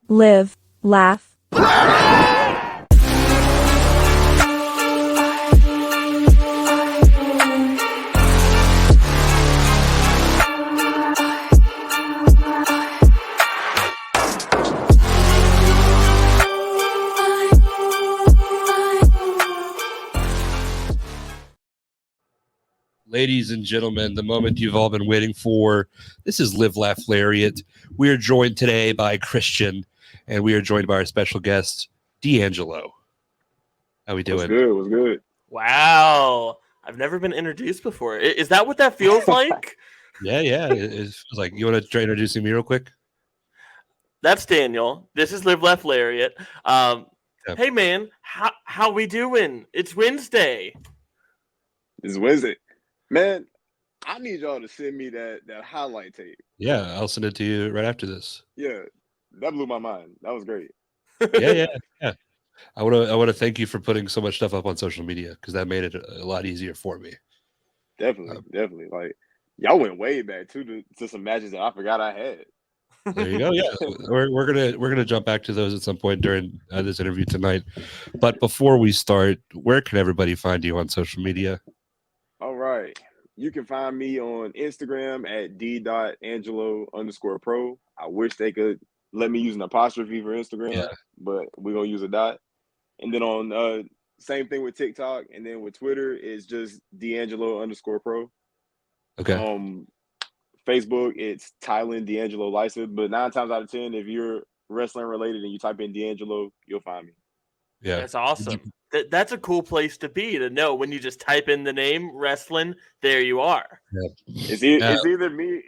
Live, laugh. Ladies and gentlemen, the moment you've all been waiting for. This is Live, Laugh, Lariat. We are joined today by Christian, and we are joined by our special guest, D'Angelo. How we doing? What's good? Wow. I've never been introduced before. Is that what that feels like? Yeah. It feels like, you want to try introducing me real quick? That's Daniel. This is Live, Laugh, Lariat. Hey, man, how we doing? It's Wednesday. It's Wednesday. Man, I need y'all to send me that highlight tape. Yeah, I'll send it to you right after this. Yeah, that blew my mind. That was great. Yeah. I want to thank you for putting so much stuff up on social media, because that made it a lot easier for me. Definitely. Like, y'all went way back to some matches that I forgot I had. There you go. Yeah, we're gonna jump back to those at some point during this interview tonight. But before we start, where can everybody find you on social media? All right. You can find me on Instagram at d.angelo_pro. I wish they could let me use an apostrophe for Instagram, but we're going to use a dot. And then on same thing with TikTok, and then with Twitter, it's just D'Angelo_pro. Okay. Facebook, it's Tylen D'Angelo Lysa. But 9 times out of 10, if you're wrestling related and you type in D'Angelo, you'll find me. Yeah. That's awesome. That's a cool place to be, to know when you just type in the name wrestling, there you are. Yeah. It's either me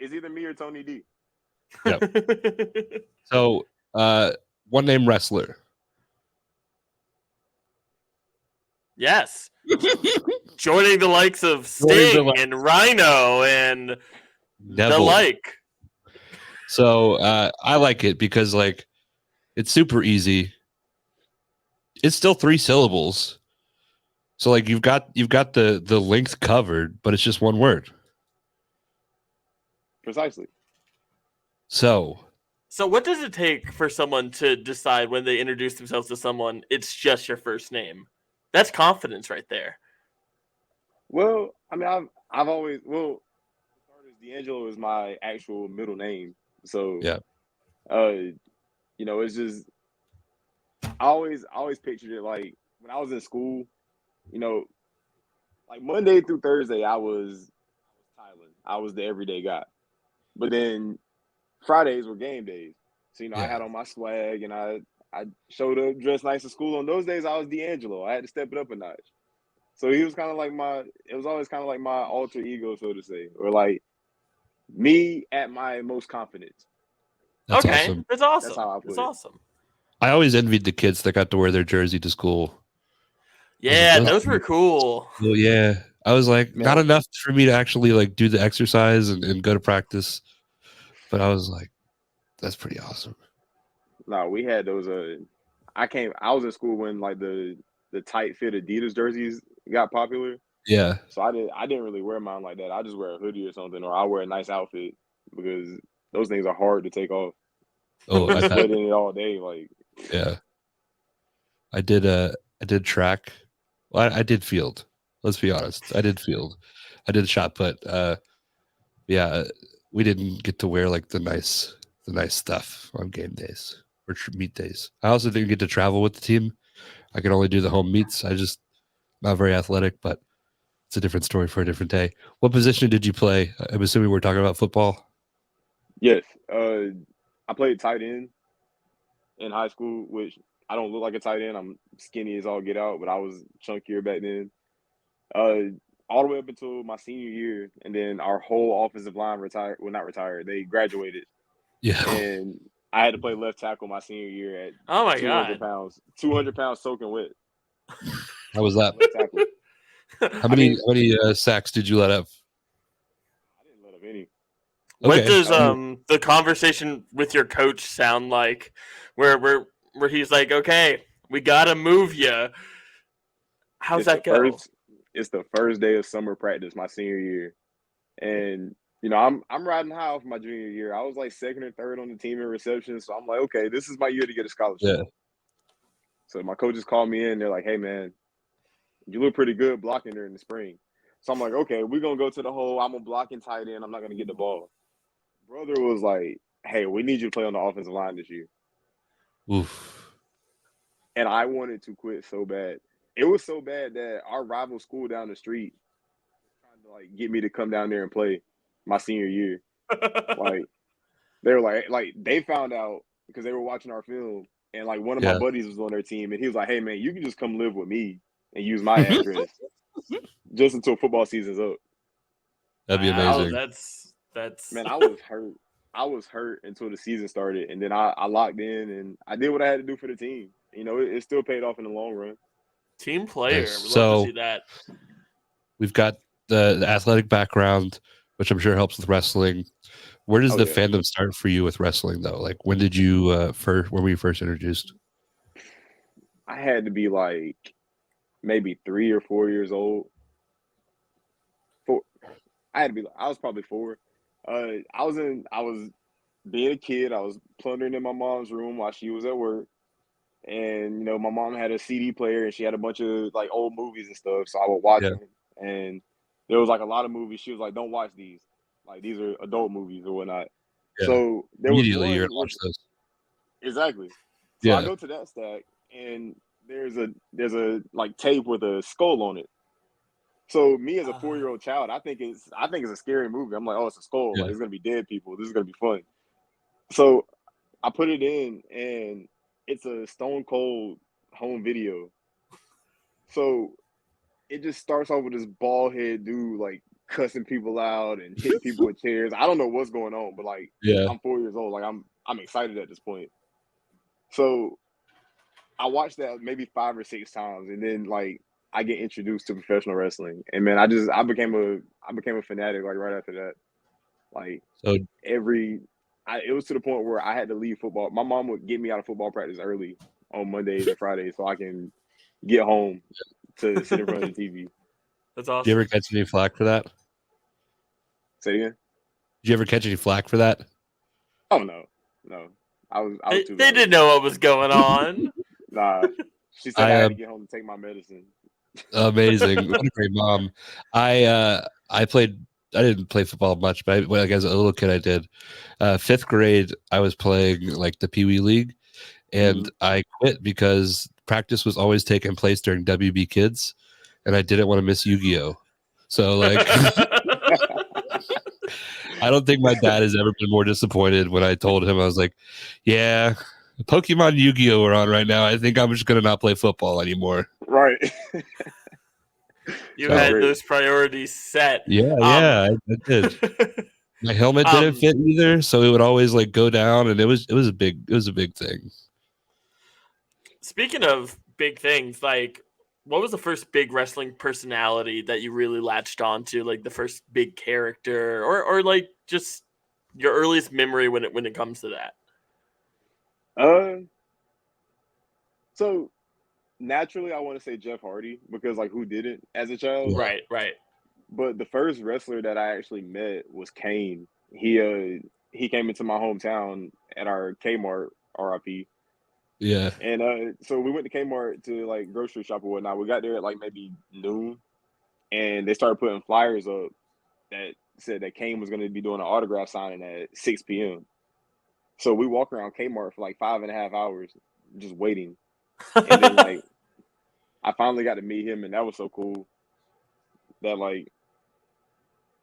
or Tony D. Yep. So, one name wrestler. Yes. Joining the likes of Sting and Rhino and Neville. the like. So I like it because, like, it's super easy. It's still 3 syllables. So, like, you've got the length covered, but it's just one word. Precisely. So what does it take for someone to decide when they introduce themselves to someone, it's just your first name? That's confidence right there. Well, I mean, I've always, D'Angelo is my actual middle name. So, yeah. It's just, I always pictured it like when I was in school, like Monday through Thursday, I was Tylen. I was the everyday guy. But then Fridays were game days. So, I had on my swag and I showed up dressed nice to school. On those days, I was D'Angelo. I had to step it up a notch. So he was kind of like it was always kind of like my alter ego, so to say, or like me at my most confident. That's okay, awesome. That's awesome. That's how I put it. Awesome. I always envied the kids that got to wear their jersey to school. Yeah, those were cool. Well, yeah. I was like, not enough for me to actually like do the exercise and go to practice. But I was like, that's pretty awesome. No, we had those. I was in school when like the tight fit Adidas jerseys got popular. Yeah. So I didn't really wear mine like that. I just wear a hoodie or something, or I wear a nice outfit because those things are hard to take off. Oh, I sweat in it all day. Like, yeah. I did track. Well, I did field. Let's be honest. I did field. I did shot put. Yeah, we didn't get to wear like the nice stuff on game days or meet days. I also didn't get to travel with the team. I could only do the home meets. I just not very athletic, but it's a different story for a different day. What position did you play? I'm assuming we're talking about football. Yes, I played tight end in high school, which I don't look like a tight end. I'm skinny as all get out, but I was chunkier back then. All the way up until my senior year, and then our whole offensive line retired. Well, not retired. They graduated. Yeah. And I had to play left tackle my senior year at 200 pounds. 200 pounds soaking wet. How was that? How many sacks did you let up? I didn't let up any. What does the conversation with your coach sound like? Where he's like, okay, we gotta move you. How's that go? It's the first day of summer practice my senior year, and I'm riding high off my junior year. I was like second or third on the team in reception, so I'm like, okay, this is my year to get a scholarship. Yeah. So my coaches called me in. They're like, hey man, you look pretty good blocking during the spring. So I'm like, okay, we're gonna go to the hole. I'm a blocking tight end. I'm not gonna get the ball. Brother was like, hey, we need you to play on the offensive line this year. Oof. And I wanted to quit so bad. It was so bad that our rival school down the street was trying to like get me to come down there and play my senior year. Like they were like they found out because they were watching our film, and like one of my buddies was on their team, and he was like, hey man, you can just come live with me and use my address just until football season's up. That'd be amazing. That's man, I was hurt until the season started, and then I locked in and I did what I had to do for the team. It still paid off in the long run. Team player. Nice. We'd love to see that. We've got the athletic background, which I'm sure helps with wrestling. Where does the fandom start for you with wrestling, though? Like, when did you when were you first introduced? I had to be like maybe 3 or 4 years old. I was probably 4. I was being a kid. I was plundering in my mom's room while she was at work. And, my mom had a CD player and she had a bunch of like old movies and stuff. So I would watch them. And there was like a lot of movies. She was like, don't watch these. Like, these are adult movies or whatnot. Yeah. So there immediately was you're gonna watch those. Exactly. So I go to that stack and there's a like tape with a skull on it. So me as a 4-year-old child, I think it's a scary movie. I'm like, oh, it's a skull. Like, it's gonna be dead people. This is gonna be fun. So I put it in, and it's a Stone Cold home video. So it just starts off with this bald head dude like cussing people out and hitting people with chairs. I don't know what's going on, but like, I'm 4 years old. Like I'm excited at this point. So I watched that maybe 5 or 6 times, and then like I get introduced to professional wrestling, and man, I became a fanatic like right after that. Like it was to the point where I had to leave football. My mom would get me out of football practice early on Mondays and Fridays so I can get home to sit in front of the TV. That's awesome. Did you ever catch any flack for that? Say it again. Did you ever catch any flack for that? Oh no. I was too They didn't know what was going on. Nah. She said I had to get home to take my medicine. Amazing. What a great mom. I didn't play football much, but like as a little kid I did. 5th grade I was playing like the Pee Wee League, and I quit because practice was always taking place during WB Kids, and I didn't want to miss Yu-Gi-Oh. So like I don't think my dad has ever been more disappointed when I told him. I was like, yeah, Pokemon Yu-Gi-Oh are on right now. I think I'm just going to not play football anymore. Right. You had those priorities set. Yeah, I did. My helmet didn't fit either, so it would always like go down, and it was a big thing. Speaking of big things, like, what was the first big wrestling personality that you really latched onto? Like the first big character, or like just your earliest memory when it comes to that? So naturally, I want to say Jeff Hardy because like who didn't as a child? Right. But the first wrestler that I actually met was Kane. He came into my hometown at our K-Mart, RIP. Yeah. And so we went to K-Mart to like grocery shop or whatnot. We got there at like maybe noon, and they started putting flyers up that said that Kane was going to be doing an autograph signing at 6 p.m. So we walk around K-Mart for like 5.5 hours just waiting. And then like I finally got to meet him, and that was so cool. That like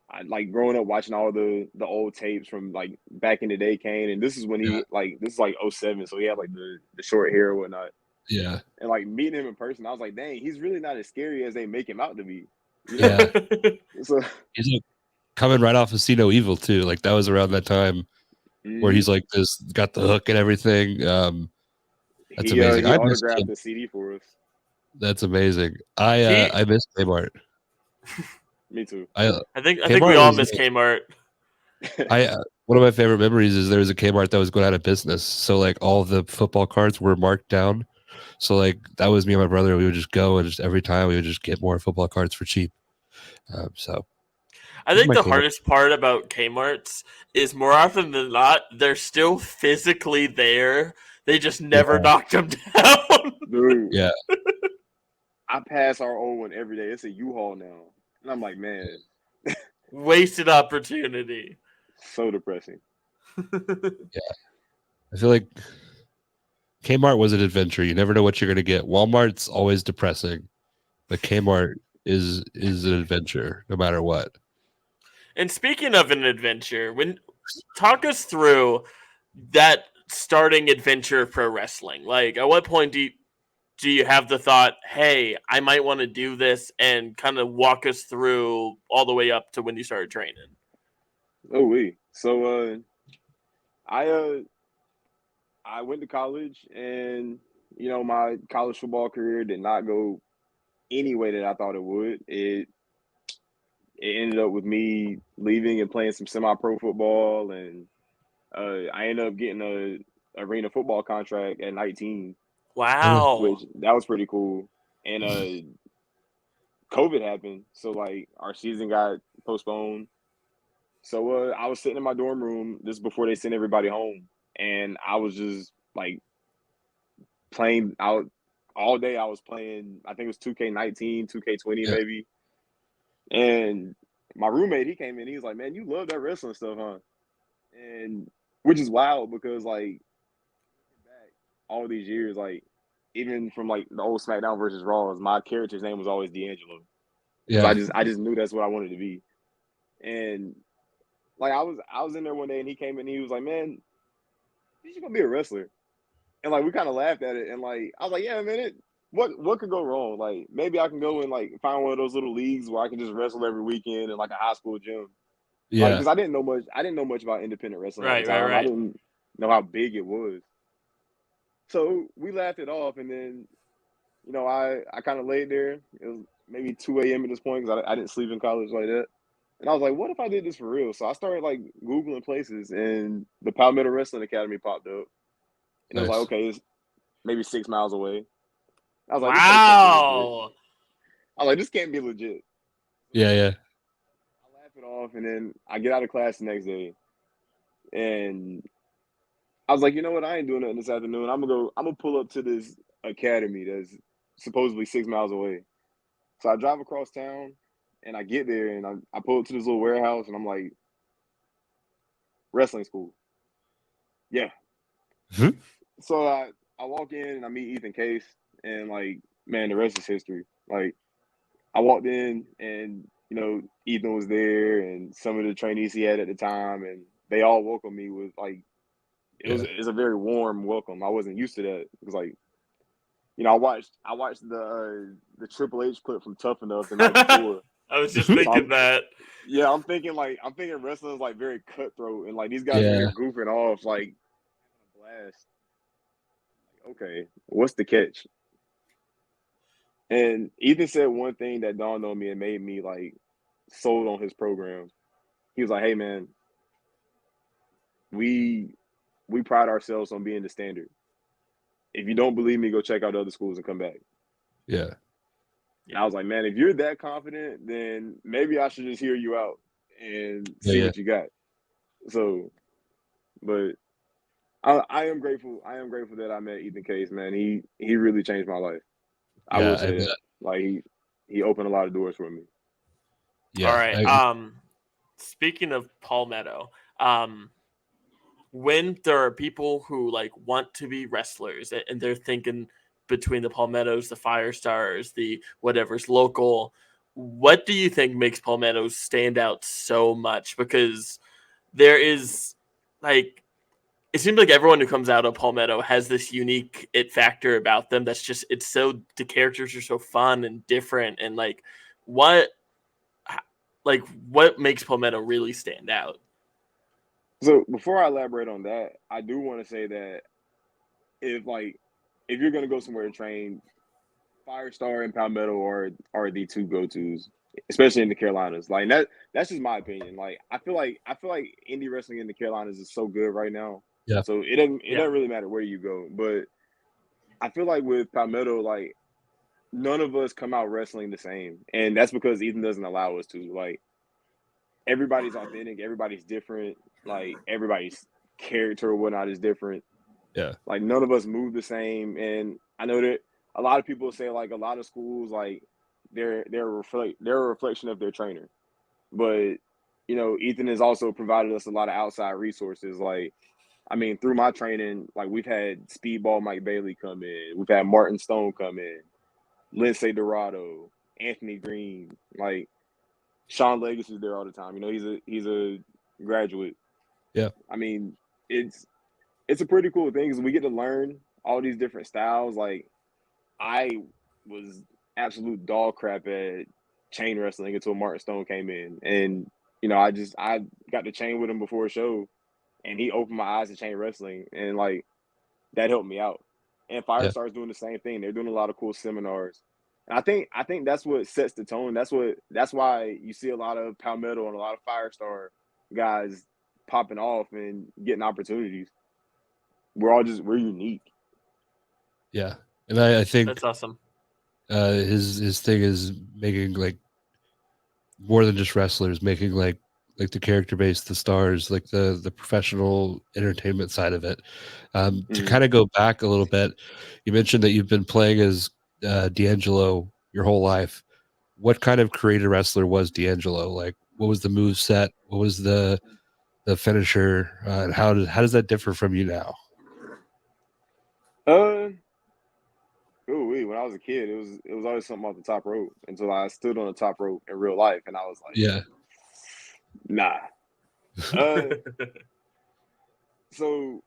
I like growing up watching all the old tapes from like back in the day, Kane, and this is when he this is like 07, so he had like the short hair or whatnot. Yeah. And like meeting him in person, I was like, dang, he's really not as scary as they make him out to be. Yeah. So he's like coming right off of See No Evil too. Like that was around that time where he's like this, got the hook and everything. That's amazing. He autographed the CD for us. That's amazing. I miss K-Mart. Me too. I think we all miss K-Mart. One of my favorite memories is there was a K-Mart that was going out of business. So like all the football cards were marked down. So like that was me and my brother. We would just go and just every time we would just get more football cards for cheap. So I think the hardest part about K-Marts is more often than not, they're still physically there. They just never knocked them down. Dude. Yeah. I pass our old one every day. It's a U-Haul now. And I'm like, man. Wasted opportunity. So depressing. Yeah. I feel like Kmart was an adventure. You never know what you're going to get. Walmart's always depressing, but Kmart is an adventure no matter what. And speaking of an adventure, talk us through that starting adventure of pro wrestling. Like, at what point do you have the thought, hey, I might want to do this, and kind of walk us through all the way up to when you started training? So I went to college, and my college football career did not go any way that I thought it would. It ended up with me leaving and playing some semi-pro football, and I ended up getting a arena football contract at 19. Wow. Which that was pretty cool. And COVID happened, so like our season got postponed. So I was sitting in my dorm room this is before they sent everybody home, and I was just like playing out all day. I was playing, I think it was 2K19, 2K20 maybe. And my roommate, he came in, he was like, "Man, you love that wrestling stuff, huh?" And which is wild because like back all these years, like even from like the old SmackDown versus Raws, my character's name was always D'Angelo. Yeah. I just knew that's what I wanted to be. And like I was in there one day, and he came in and he was like, "Man, you should go be a wrestler." And like we kind of laughed at it, and like I was like, "Yeah, man, what could go wrong? Like maybe I can go and like find one of those little leagues where I can just wrestle every weekend in like a high school gym." Yeah. Because I didn't know much about independent wrestling at the time. Right. I didn't know how big it was. So we laughed it off, and then I kind of laid there. It was maybe 2 a.m. at this point because I didn't sleep in college like that. And I was like, what if I did this for real? So I started like Googling places, and the Palmetto Wrestling Academy popped up. And I was like, okay, it's maybe 6 miles away. I was like, this place can't be legit. I was like, this can't be legit. Yeah. I laugh it off, and then I get out of class the next day. And I was like, you know what? I ain't doing nothing this afternoon. I'm gonna pull up to this academy that's supposedly 6 miles away. So I drive across town, and I get there, and I pull up to this little warehouse, and I'm like, wrestling school. Yeah. Mm-hmm. So I walk in, and I meet Ethan Case, and like, man, the rest is history. Like, I walked in, and Ethan was there, and some of the trainees he had at the time, and they all welcomed me with like, it's a very warm welcome. I wasn't used to that because like, I watched the Triple H clip from Tough Enough the night before. I was just thinking that. Yeah, I'm thinking wrestling is like very cutthroat, and like these guys are here goofing off, like blast. Okay, what's the catch? And Ethan said one thing that dawned on me and made me like sold on his program. He was like, "Hey man, we pride ourselves on being the standard. If you don't believe me, go check out other schools and come back." Yeah. And I was like, man, if you're that confident, then maybe I should just hear you out and see what you got. So, but I am grateful. I am grateful that I met Ethan Case, man. He really changed my life. I will say that. Like he opened a lot of doors for me. Yeah. All right. Speaking of Palmetto, when there are people who like want to be wrestlers and they're thinking between the Palmettos, the Fire Stars, the whatever's local, what do you think makes Palmetto stand out so much? Because there is like, it seems like everyone who comes out of Palmetto has this unique it factor about them. That's just, the characters are so fun and different. And like, what makes Palmetto really stand out? So before I elaborate on that, I do want to say that if you're gonna go somewhere to train, Firestar and Palmetto are the two go-tos, especially in the Carolinas. Like that's just my opinion. Like I feel like indie wrestling in the Carolinas is so good right now. Yeah. So it doesn't really matter where you go. But I feel like with Palmetto, like none of us come out wrestling the same. And that's because Ethan doesn't allow us to. Like everybody's authentic, everybody's different, like everybody's character or whatnot is different. Yeah. Like none of us move the same. And I know that a lot of people say like a lot of schools like they're a reflection of their trainer. But Ethan has also provided us a lot of outside resources. Like, I mean, through my training, like we've had Speedball Mike Bailey come in, we've had Martin Stone come in, Lindsay Dorado, Anthony Green, like Sean Legacy's there all the time. He's a graduate. Yeah. I mean, it's a pretty cool thing because we get to learn all these different styles. Like, I was absolute dog crap at chain wrestling until Martin Stone came in, and I got to chain with him before a show, and he opened my eyes to chain wrestling, and like that helped me out. And Yeah. Firestar's doing the same thing. They're doing a lot of cool seminars. And I think that's what sets the tone. That's why you see a lot of Palmetto and a lot of Firestar guys popping off and getting opportunities. We're unique. Yeah. And I think that's awesome. His thing is making like more than just wrestlers, making like the character base, the stars, like the professional entertainment side of it. To kind of go back a little bit, you mentioned that you've been playing as D'Angelo your whole life. What kind of creative wrestler was D'Angelo? Like, what was the move set? What was the finisher? And how does that differ from you now? When I was a kid, it was always something off the top rope until I stood on the top rope in real life, and I was like, Yeah, nah. So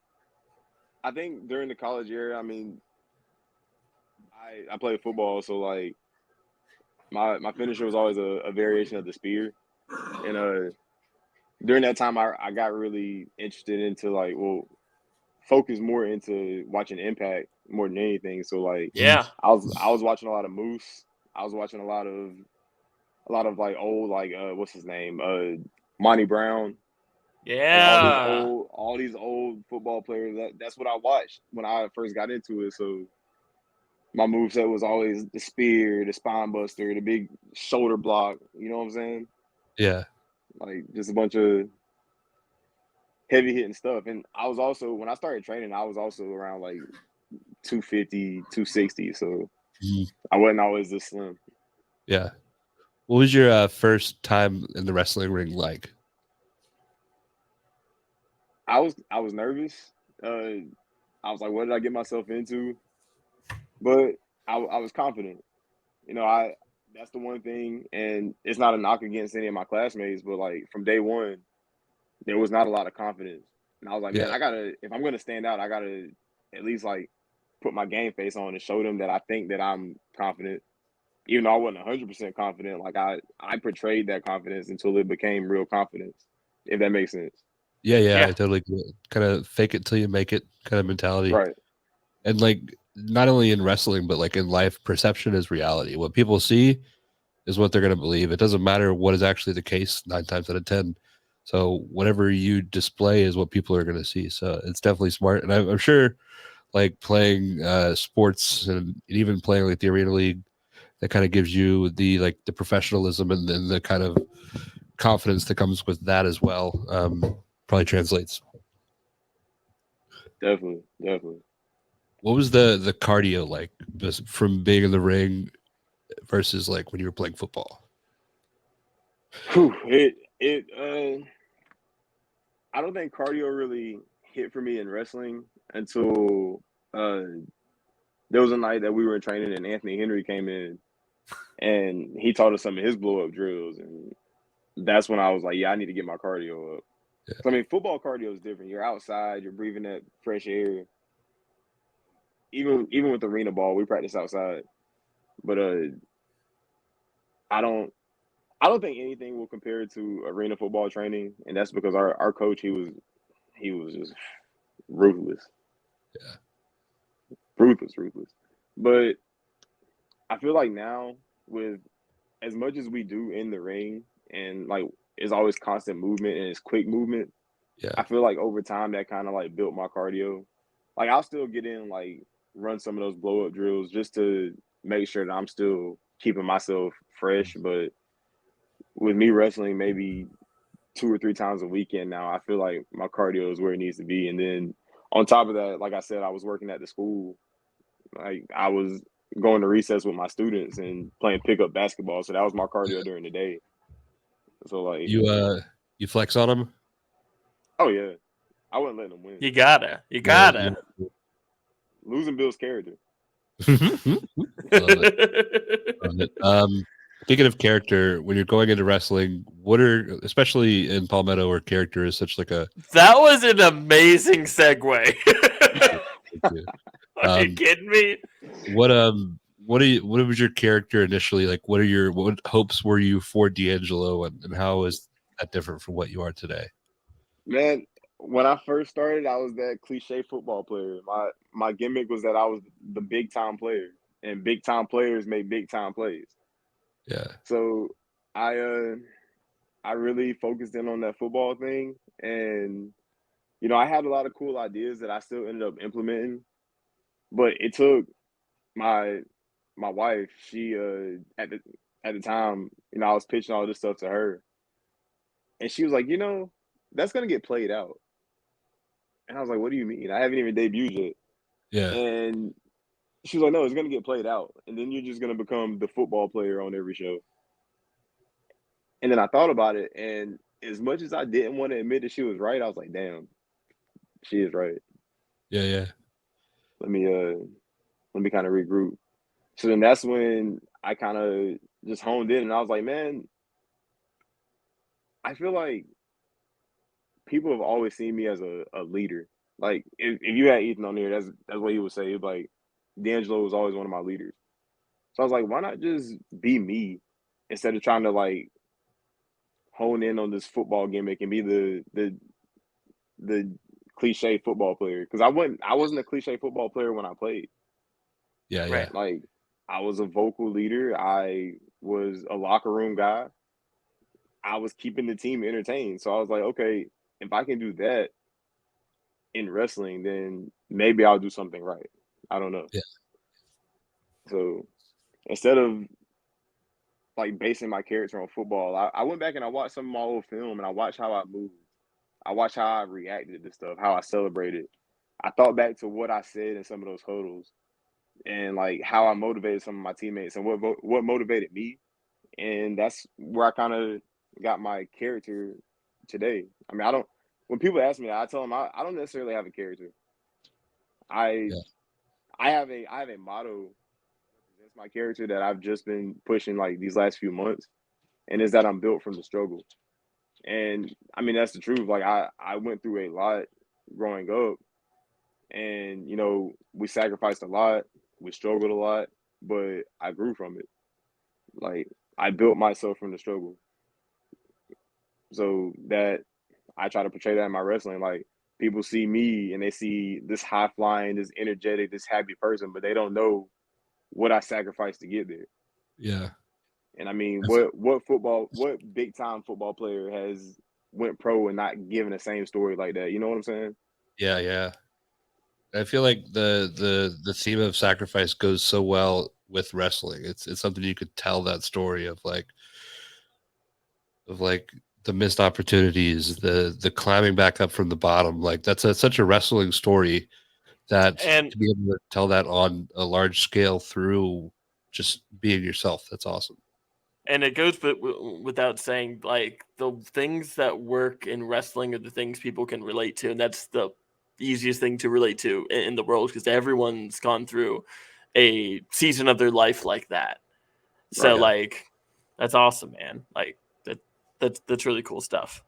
I think during the college year, I mean, I played football, so like my finisher was always a variation of the spear, and during that time, I got really interested into like focus more into watching Impact more than anything. So like, yeah, I was watching a lot of Moose. I was watching a lot of like old like what's his name Monty Brown. yeah, Like all these old football players. That's what I watched when I first got into it. So my moveset was always the spear, the spine buster, the big shoulder block. You know what I'm saying? yeah, Like just a bunch of heavy hitting stuff. And I was also, when I started training, I was also around like 250, 260. So I wasn't always this slim. yeah. What was your first time in the wrestling ring like? I was nervous. I was like, what did I get myself into? But I was confident. That's the one thing, and it's not a knock against any of my classmates, but like from day one, there was not a lot of confidence. And I was like, man, Yeah, if I'm gonna stand out, I gotta at least like put my game face on and show them that I think that I'm confident. Even though I wasn't 100% confident, like I portrayed that confidence until it became real confidence, if that makes sense. yeah. I yeah. totally get it. Kind of fake it till you make it kind of mentality. Right. And like not only in wrestling, but like in life, perception is reality. What people see is what they're going to believe. It doesn't matter what is actually the case 9 times out of 10. So whatever you display is what people are going to see. So it's definitely smart. And I'm sure like playing sports and even playing like the Arena League, that kind of gives you the like the professionalism and then the kind of confidence that comes with that as well. Probably translates. Definitely. What was the cardio like just from being in the ring versus like when you were playing football? Whew, I don't think cardio really hit for me in wrestling until there was a night that we were training and Anthony Henry came in and he taught us some of his blow up drills, and that's when I was like, yeah, I need to get my cardio up. Yeah. So, I mean, football cardio is different. You're outside, you're breathing that fresh air. Even with arena ball, we practice outside. But I don't think anything will compare to arena football training, and that's because our coach he was just ruthless. Yeah. Ruthless. But I feel like now with as much as we do in the ring and like it's always constant movement and it's quick movement, Yeah. I feel like over time that kind of like built my cardio. Like I'll still get in like run some of those blow up drills just to make sure that I'm still keeping myself fresh. But with me wrestling maybe 2 or 3 times a weekend now. I feel like my cardio is where it needs to be. And then on top of that, like I said, I was working at the school. Like I was going to recess with my students and playing pickup basketball. So that was my cardio during the day. So like you flex on them? oh yeah. I wouldn't let them win. You gotta. Yeah. Losing builds character. Love it. Speaking of character, when you're going into wrestling, what are, especially in Palmetto where character is such like a That was an amazing segue. Are you Um, kidding me? what was your character initially like? What hopes were you for D'Angelo, and how is that different from what you are today? Man, when I first started, I was that cliche football player. My gimmick was that I was the big time player, and big time players make big time plays. Yeah, So I really focused in on that football thing, and I had a lot of cool ideas that I still ended up implementing, but it took my wife. She at the time, I was pitching all this stuff to her, and she was like, that's gonna get played out. And I was like, what do you mean? I haven't even debuted yet. yeah, And she was like, no, it's gonna get played out, and then you're just gonna become the football player on every show. And then I thought about it, and as much as I didn't want to admit that she was right, I was like, damn, she is right. yeah. Let me kind of regroup. So then that's when I kind of just honed in, and I was like, man, I feel like people have always seen me as a leader. Like if you had Ethan on here, that's what he would say. He'd be like, D'Angelo was always one of my leaders. So I was like, why not just be me instead of trying to like hone in on this football gimmick and be the cliche football player? Because I wasn't a cliche football player when I played. Yeah. Right. Like I was a vocal leader. I was a locker room guy. I was keeping the team entertained. So I was like, okay, if I can do that in wrestling, then maybe I'll do something right. I don't know. Yeah. So instead of like basing my character on football, I went back and I watched some of my old film and I watched how I moved. I watched how I reacted to stuff, how I celebrated. I thought back to what I said in some of those huddles and like how I motivated some of my teammates and what motivated me. And that's where I kind of got my character today. I mean, I don't. When people ask me that, I tell them I don't necessarily have a character. I Yeah. I have a motto that's my character that I've just been pushing like these last few months, and is that I'm built from the struggle. And I mean that's the truth. Like I went through a lot growing up, and we sacrificed a lot, we struggled a lot, but I grew from it. Like I built myself from the struggle. So that I try to portray that in my wrestling. Like people see me and they see this high flying, this energetic, this happy person, but they don't know what I sacrificed to get there. Yeah. And I mean, That's- what big time football player has went pro and not given the same story like that? You know what I'm saying? Yeah. I feel like the theme of sacrifice goes so well with wrestling. It's something you could tell that story of like the missed opportunities, the climbing back up from the bottom. Like that's such a wrestling story that And to be able to tell that on a large scale through just being yourself, that's awesome. and it goes without saying, like the things that work in wrestling are the things people can relate to, and that's the easiest thing to relate to in the world because everyone's gone through a season of their life like that. So Right. like, that's awesome, man. Like that's really cool stuff.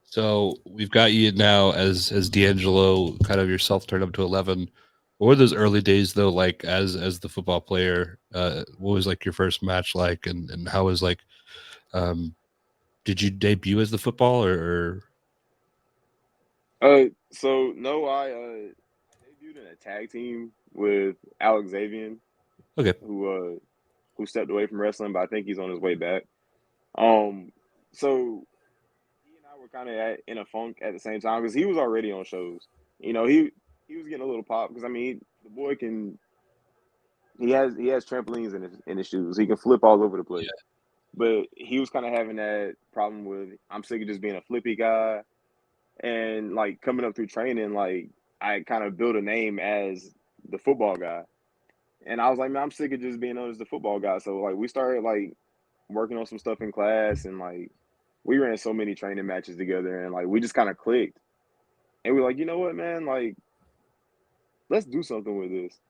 So we've got you now as D'Angelo, kind of yourself turned up to 11. What were those early days though, like as the football player? What was like your first match like, and how was like, did you debut as the football or? So no, I debuted in a tag team with Alex Xavier, Okay. who stepped away from wrestling, but I think he's on his way back. Um, so he and I were kind of in a funk at the same time because he was already on shows. He was getting a little pop because I mean the boy he has trampolines in his shoes. He can flip all over the place. But he was kind of having that problem with, I'm sick of just being a flippy guy. And like coming up through training, like I kind of built a name as the football guy. And I was like, man, I'm sick of just being known as the football guy. So like we started like working on some stuff in class, and like we ran so many training matches together, and like we just kind of clicked. And we were like, you know what, man, like let's do something with this.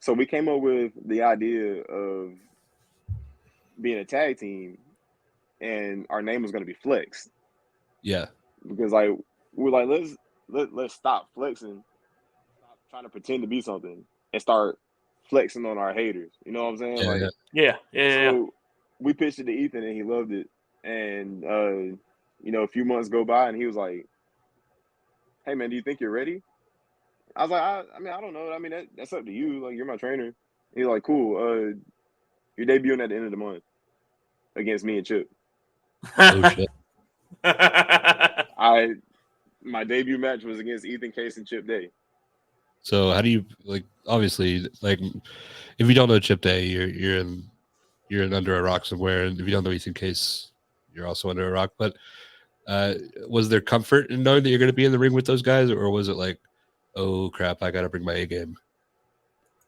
So we came up with the idea of being a tag team, and our name was going to be Flex. Yeah. Because like we're like, let's stop flexing, stop trying to pretend to be something, and start flexing on our haters. You know what I'm saying? Yeah, like, Yeah. so we pitched it to Ethan, and he loved it. And you know, a few months go by, and he was like, "Hey, man, do you think you're ready?" I was like, I mean, I don't know. I mean, that's up to you. Like, you're my trainer. He's like, "Cool. You're debuting at the end of the month against me and Chip." Oh shit. My debut match was against Ethan Case and Chip Day. So how do you, like, obviously, like, if you don't know Chip Day, you're in under a rock somewhere, and if you don't know Ethan Case, you're also under a rock. But was there comfort in knowing that you're going to be in the ring with those guys, or was it like, oh crap, I got to bring my A game?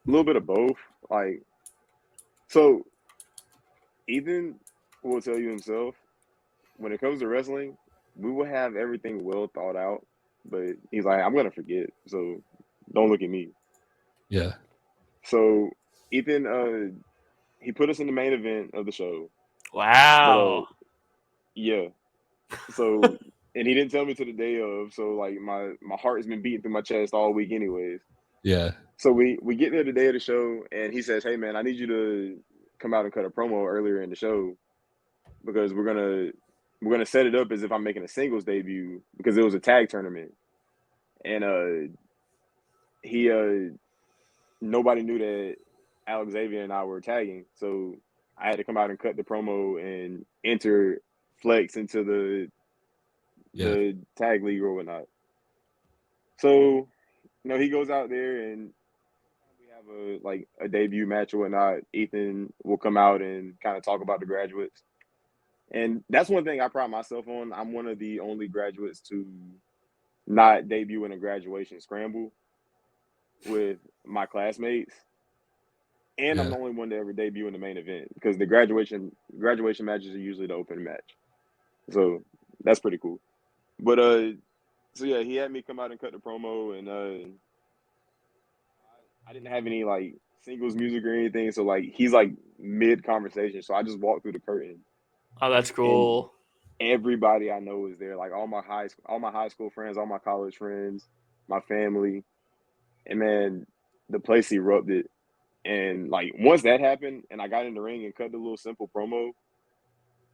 A little bit of both. Like, so Ethan will tell you himself, when it comes to wrestling, we will have everything well thought out, but he's like, I'm gonna forget, so don't look at me. Yeah. So Ethan, he put us in the main event of the show. Wow. But yeah. So and he didn't tell me to the day of, so like my heart has been beating through my chest all week anyways. Yeah. So we get there the day of the show, and he says, "Hey man, I need you to come out and cut a promo earlier in the show, because we're gonna set it up as if I'm making a singles debut, because it was a tag tournament." And he nobody knew that Alex Xavier and I were tagging, so I had to come out and cut the promo and enter Flex into the tag league or whatnot. So, you know, he goes out there, and we have a debut match or whatnot. Ethan will come out and kind of talk about the graduates. And that's one thing I pride myself on. I'm one of the only graduates to not debut in a graduation scramble with my classmates. And I'm the only one to ever debut in the main event, because the graduation matches are usually the open match. So that's pretty cool. But so yeah, he had me come out and cut the promo, and I didn't have any like singles music or anything. So like he's like mid conversation, so I just walked through the curtain. Oh, that's cool. And everybody I know is there, like all my high school friends, all my college friends, my family, and man, the place erupted. And like once that happened, and I got in the ring and cut the little simple promo,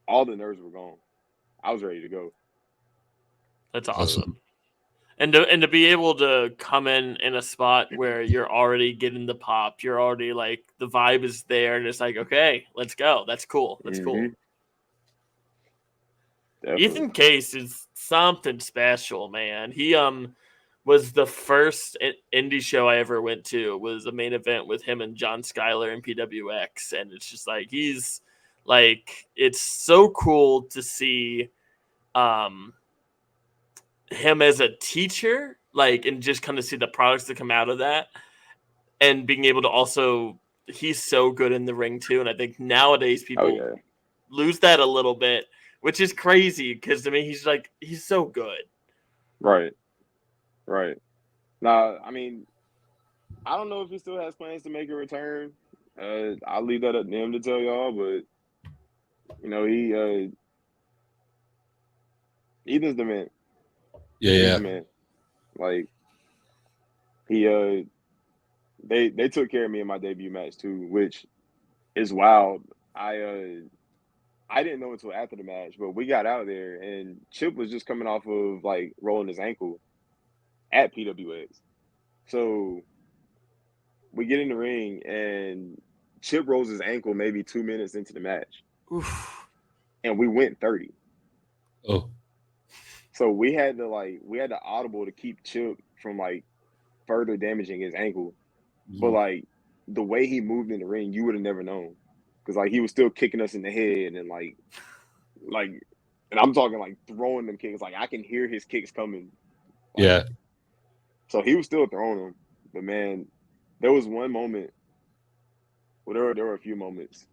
all the nerves were gone. I was ready to go. That's awesome. And to be able to come in a spot where you're already getting the pop, you're already like the vibe is there, and it's like, okay, let's go. That's cool. That's cool. Definitely. Ethan Case is something special, man. He was the first indie show I ever went to. It was a main event with him and John Schuyler and PWX, and it's just like he's like, it's so cool to see him as a teacher, like, and just kind of see the products that come out of that, and being able to also, he's so good in the ring too. And I think nowadays people lose that a little bit, which is crazy, because to me he's so good. Right. Now, I mean, I don't know if he still has plans to make a return. I'll leave that up to him to tell y'all, but you know, Ethan's the man. Yeah. The man. Like he they took care of me in my debut match too, which is wild. I didn't know until after the match, but we got out there, and Chip was just coming off of like rolling his ankle at PWX. So we get in the ring, and Chip rolls his ankle maybe 2 minutes into the match. Oof. And we went 30. Oh. So we had to audible to keep Chip from like further damaging his ankle. But like the way he moved in the ring, you would have never known. because like he was still kicking us in the head and like, and I'm talking like throwing them kicks. Like I can hear his kicks coming. Like, Yeah. So he was still throwing them, but man, there was one moment. Well, there were a few moments.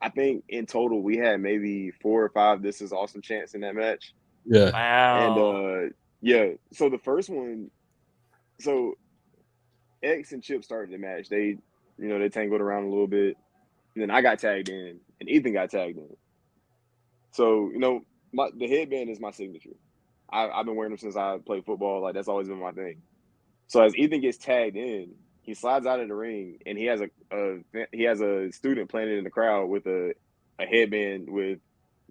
I think in total we had maybe 4 or 5 "This is awesome" chants in that match. Yeah. And Wow. yeah, so the first one, so X and Chip started the match. They, they tangled around a little bit, and then I got tagged in, and Ethan got tagged in. So the headband is my signature. I've been wearing them since I played football. Like that's always been my thing. So as Ethan gets tagged in, he slides out of the ring, and he has a student planted in the crowd with a headband with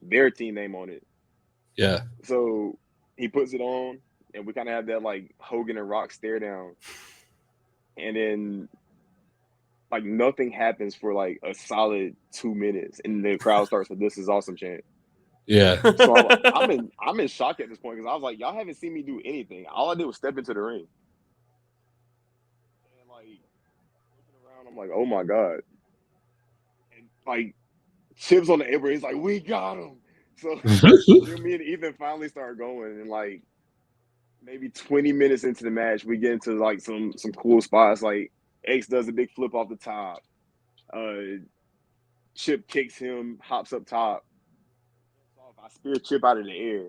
their team name on it. Yeah. So he puts it on, and we kind of have that like Hogan and Rock stare down, and then like nothing happens for like a solid 2 minutes, and the crowd starts with "This is awesome" chant. Yeah. So I'm in shock at this point because I was like, y'all haven't seen me do anything. All I did was step into the ring, and like looking around, I'm like, oh my god, and like Chip's on the apron. He's like, we got him. So then me and Ethan finally start going, and like maybe 20 minutes into the match, we get into like some cool spots. Like X does a big flip off the top. Chip kicks him, hops up top. I spear Chip out of the air.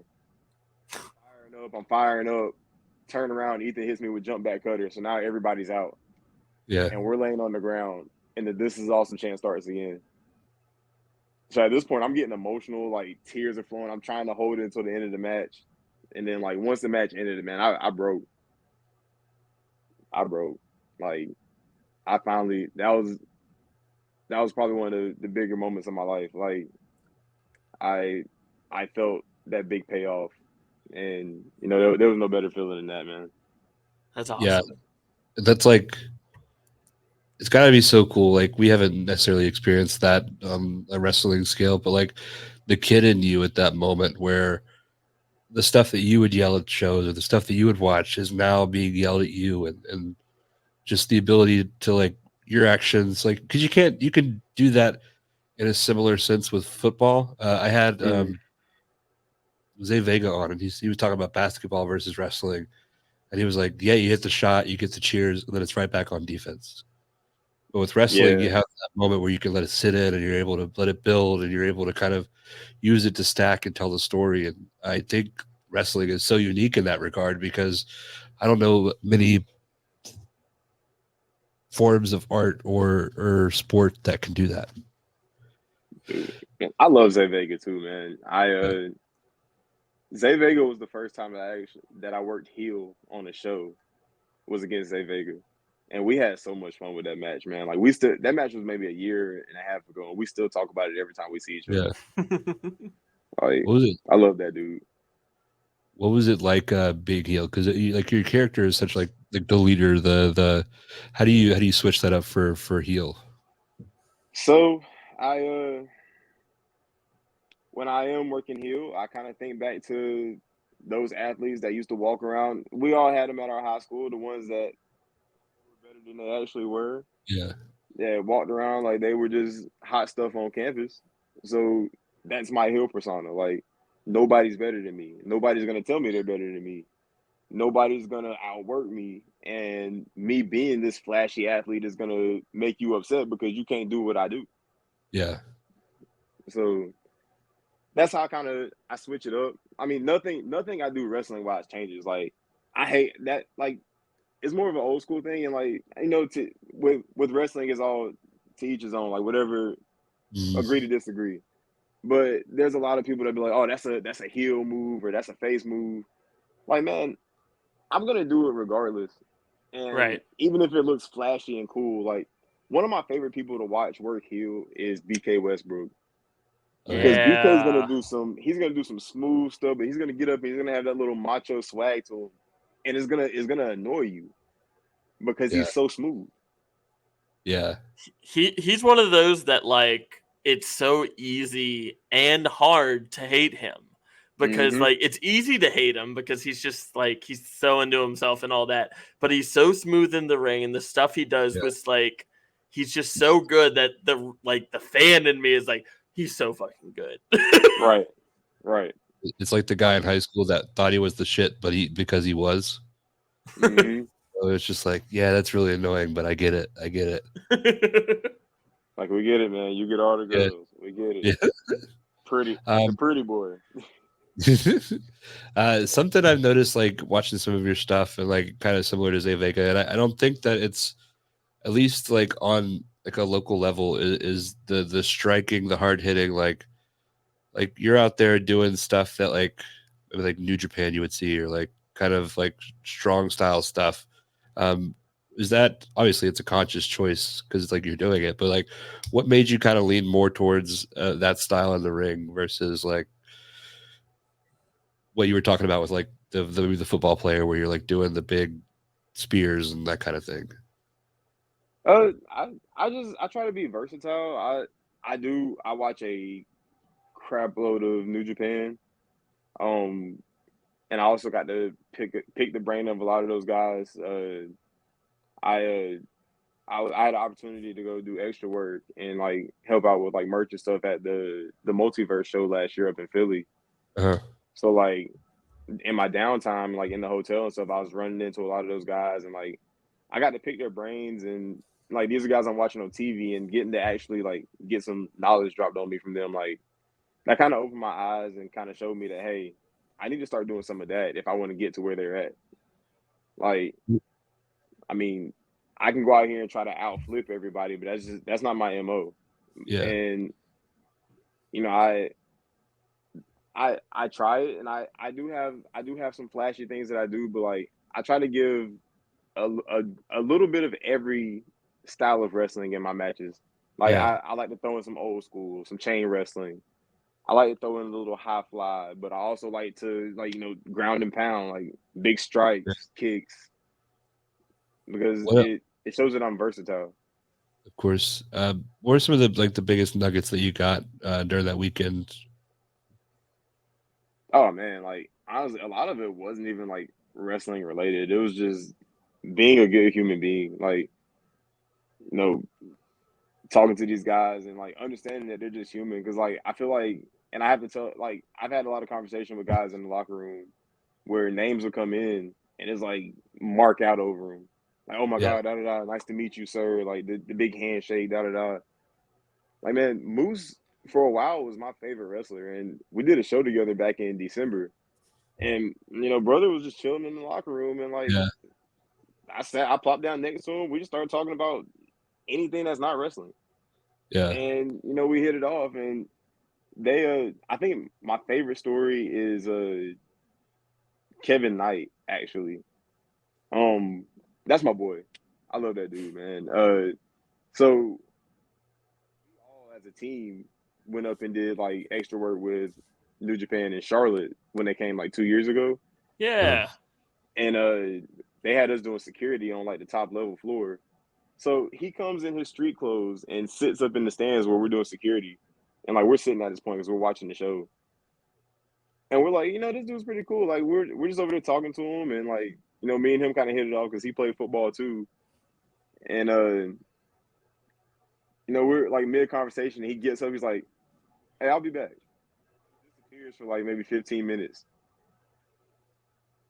I'm firing up. Turn around, Ethan hits me with jump back cutter. So now everybody's out. Yeah. And we're laying on the ground. And the "This is awesome" chant starts again. So at this point, I'm getting emotional, like tears are flowing. I'm trying to hold it until the end of the match. And then like once the match ended, man, I broke. I broke. Like I finally that was probably one of the bigger moments of my life. Like I felt that big payoff. And there was no better feeling than that, man. That's awesome. Yeah. That's like, it's got to be so cool. Like we haven't necessarily experienced that on a wrestling scale, but like the kid in you at that moment where the stuff that you would yell at shows or the stuff that you would watch is now being yelled at you, and just the ability to like your actions, like, because you can do that in a similar sense with football. I had Zay Vega on, and he was talking about basketball versus wrestling, and he was like, yeah, you hit the shot, you get the cheers, and then it's right back on defense. But with wrestling, you Yeah. have that moment where you can let it sit in, and you're able to let it build, and you're able to kind of use it to stack and tell the story. And I think wrestling is so unique in that regard, because I don't know many forms of art or sport that can do that. Dude, I love Zay Vega too, man. Zay Vega was the first time that I worked heel on a show was against Zay Vega. And we had so much fun with that match, man. Like that match was maybe a year and a half ago, and we still talk about it every time we see each other. Yeah. Like, What was it? I love that dude. What was it like being heel? Because like your character is such like the leader. The how do you switch that up for heel? So when I am working heel, I kind of think back to those athletes that used to walk around. We all had them at our high school, the ones that were better than they actually were. Yeah. Yeah, walked around like they were just hot stuff on campus. So that's my heel persona. Like nobody's better than me. Nobody's gonna tell me they're better than me. Nobody's gonna outwork me. And me being this flashy athlete is gonna make you upset because you can't do what I do. Yeah. So that's how I switch it up. I mean, nothing I do wrestling wise changes. Like I hate that. Like it's more of an old school thing, and like with wrestling, it's all to each his own. Like whatever, agree to disagree. But there's a lot of people that be like, oh, that's a heel move or that's a face move. Like man, I'm gonna do it regardless. And Right. even if it looks flashy and cool, like one of my favorite people to watch work heel is BK Westbrook. Because BK's gonna Yeah. do some smooth stuff, but he's gonna get up and he's gonna have that little macho swag to him, and it's gonna annoy you because Yeah. he's so smooth. Yeah. He's one of those that like it's so easy and hard to hate him because like it's easy to hate him because he's just like he's so into himself and all that, but he's so smooth in the ring and the stuff he does Yeah. was like he's just so good that the fan in me is like, he's so fucking good. Right. It's like the guy in high school that thought he was the shit, but because he was. Mm-hmm. So it's just like, yeah, that's really annoying, but I get it. Like, we get it, man. You get all the Yeah. girls. We get it. Yeah. The pretty boy. Something I've noticed, like watching some of your stuff, and like kind of similar to Zay Vega, and I don't think that it's at least like on like a local level is the striking, the hard hitting, like you're out there doing stuff that maybe like New Japan you would see, or like kind of like strong style stuff. Is that, obviously it's a conscious choice because it's like you're doing it, but like what made you kind of lean more towards that style in the ring versus like what you were talking about with like the football player where you're like doing the big spears and that kind of thing? I try to be versatile. I watch a crap load of New Japan. And I also got to pick the brain of a lot of those guys. I had an opportunity to go do extra work and like help out with like merch and stuff at the Multiverse show last year up in Philly. Uh-huh. So like in my downtime, like in the hotel and stuff, I was running into a lot of those guys, and like I got to pick their brains, and like these are guys I'm watching on TV and getting to actually like get some knowledge dropped on me from them. Like that kind of opened my eyes and kind of showed me that, hey, I need to start doing some of that if I want to get to where they're at. Like, I mean, I can go out here and try to outflip everybody, but that's not my MO. Yeah. And you know, I try it, and I do have some flashy things that I do, but like I try to give a little bit of every style of wrestling in my matches. Like Yeah. I like to throw in some old school, some chain wrestling. I like to throw in a little high fly, but I also like to ground and pound, like big strikes, kicks, because Well, it shows that I'm versatile. of course. What are some of the biggest nuggets that you got during that weekend? Oh man, like honestly, a lot of it wasn't even like wrestling related. It was just being a good human being, like you know, talking to these guys and like understanding that they're just human. Because like I feel like, and I have to tell, like I've had a lot of conversation with guys in the locker room where names will come in and it's like mark out over them. Like, oh my Yeah. God, da da da, nice to meet you, sir. Like the big handshake, da da da. Like man, Moose for a while was my favorite wrestler, and we did a show together back in December. And brother was just chilling in the locker room, and like Yeah. I plopped down next to him. We just started talking about anything that's not wrestling, Yeah. and we hit it off. And they, I think my favorite story is Kevin Knight actually. That's my boy. I love that dude, man. So we all as a team went up and did like extra work with New Japan in Charlotte when they came like 2 years ago. Yeah. And they had us doing security on like the top level floor. So he comes in his street clothes and sits up in the stands where we're doing security. And like we're sitting at this point because we're watching the show. And we're like, this dude's pretty cool. Like we're just over there talking to him, and like, me and him kind of hit it off because he played football too. And we're like mid conversation, and he gets up, he's like, hey, I'll be back. Disappears for like maybe 15 minutes.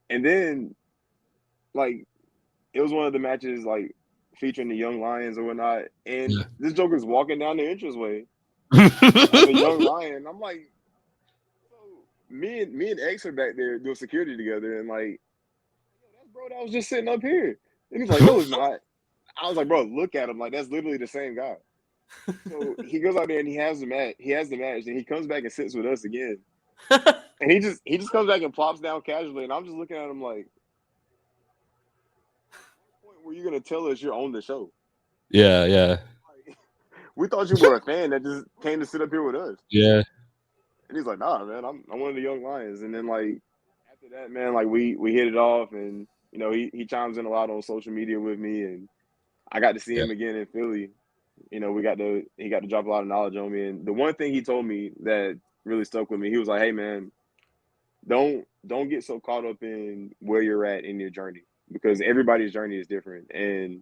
And then like it was one of the matches like featuring the Young Lions or whatnot. And Yeah. this Joker's walking down the entranceway as a young lion. I'm like, so me and X are back there doing security together, and like, yo, that's bro that was just sitting up here. And he's like, no, it's not. I was like, bro, look at him. Like, that's literally the same guy. So he goes out there and he has the match. And he comes back and sits with us again. And he just comes back and plops down casually. And I'm just looking at him like, what point were you gonna tell us you're on the show? Yeah. Yeah. Like, we thought you were a fan that just came to sit up here with us. Yeah. And he's like, nah, man, I'm one of the Young Lions. And then like after that, man, like we hit it off, and he chimes in a lot on social media with me, and I got to see him again in Philly. He got to drop a lot of knowledge on me. And the one thing he told me that really stuck with me, he was like, hey man, don't get so caught up in where you're at in your journey, because everybody's journey is different. And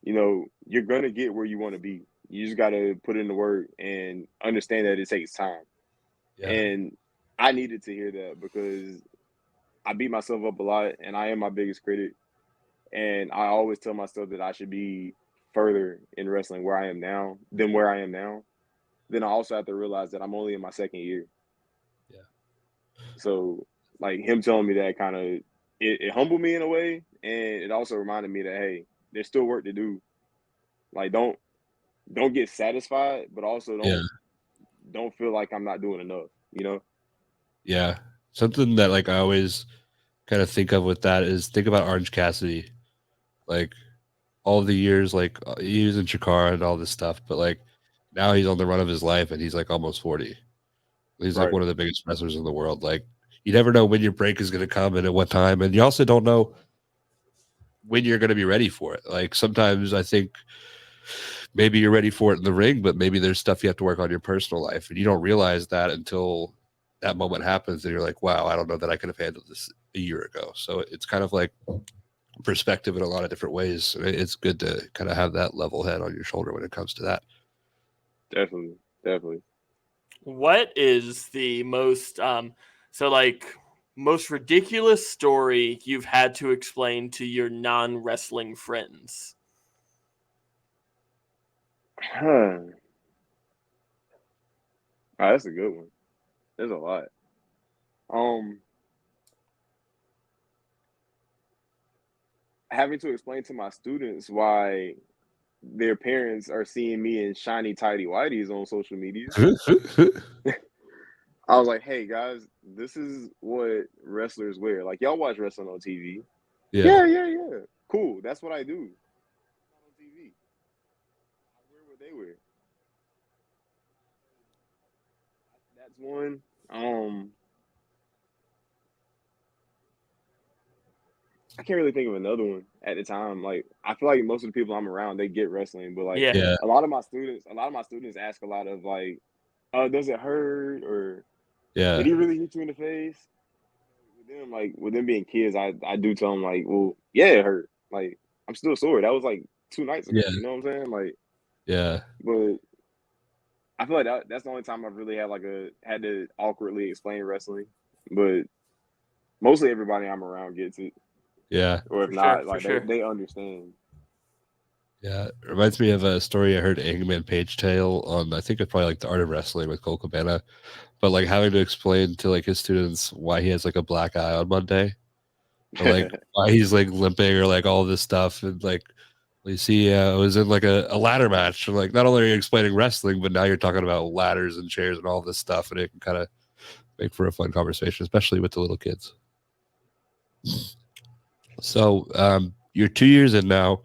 you're gonna get where you want to be. You just gotta put in the work and understand that it takes time. Yeah. And I needed to hear that because I beat myself up a lot, and I am my biggest critic. And I always tell myself that I should be further in wrestling where I am now than where I am now. Then I also have to realize that I'm only in my second year. Yeah. So like him telling me that kind of it humbled me in a way, and it also reminded me that hey, there's still work to do. Like don't get satisfied, but also Yeah. don't feel like I'm not doing enough. Yeah. Something that like I always kind of think of with that is think about Orange Cassidy. Like all the years, like he was in Chikara and all this stuff, but like now he's on the run of his life and he's like almost 40. He's like Right. one of the biggest wrestlers in the world. Like you never know when your break is going to come and at what time, and you also don't know when you're going to be ready for it. Like sometimes I think maybe you're ready for it in the ring, but maybe there's stuff you have to work on in your personal life, and you don't realize that until that moment happens, and you're like, "Wow, I don't know that I could have handled this a year ago." So it's kind of like perspective in a lot of different ways. It's good to kind of have that level head on your shoulder when it comes to that. Definitely. What is the most most ridiculous story you've had to explain to your non-wrestling friends? Huh. Oh, that's a good one. There's a lot. Um, Having to explain to my students why their parents are seeing me in shiny tidy whities on social media. I was like, hey guys, this is what wrestlers wear. Like y'all watch wrestling on TV. Yeah. Yeah. Cool. That's what I do. On TV. I wear what they wear. That's one. I can't really think of another one at the time. Like I feel like most of the people I'm around, they get wrestling, but like Yeah. Yeah. a lot of my students ask a lot of like, does it hurt or Yeah. did he really hit you in the face? With them being kids, I do tell them like, well, yeah, it hurt. Like I'm still sore. That was like 2 nights ago. Yeah. You know what I'm saying? Like, Yeah. but I feel like that's the only time I've really had to awkwardly explain wrestling. But mostly everybody I'm around gets it, Yeah. or if not, For like sure. they understand. Yeah. It reminds me of a story I heard Hangman Page tell on, I think it's probably like The Art of Wrestling with Cole Cabana, but like having to explain to like his students why he has like a black eye on Monday, or like why he's like limping or like all this stuff. And like, you see, I was in like a ladder match. And like, not only are you explaining wrestling, but now you're talking about ladders and chairs and all this stuff. And it can kind of make for a fun conversation, especially with the little kids. So, you're 2 years in now.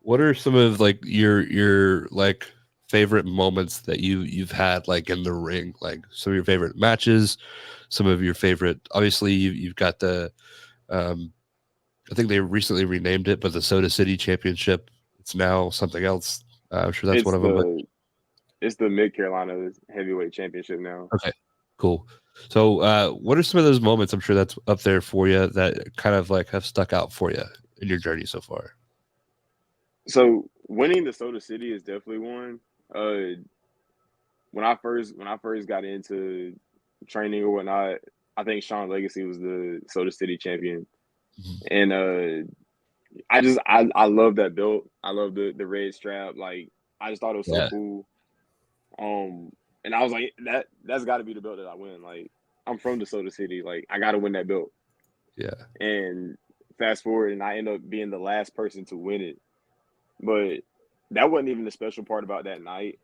What are some of like your like favorite moments that you've had like in the ring? Like some of your favorite matches, some of your favorite. Obviously, you've got the. Um, I think they recently renamed it, but the Soda City Championship. It's now something else. I'm sure that's one it's of them. But the Mid Carolina Heavyweight Championship now. okay, cool. So, what are some of those moments? I'm sure that's up there for you that kind of like have stuck out for you in your journey so far. So winning the Soda City is definitely one. When I first got into training or whatnot, I think Sean Legacy was the Soda City champion, Mhm. and I love that belt. I love the red strap. Like I just thought it was so Yeah, cool. And I was like, that's got to be the belt that I win. Like I'm from the Soda City. Like I got to win that belt. yeah, And fast forward, and I end up being the last person to win it. But that wasn't even the special part about that night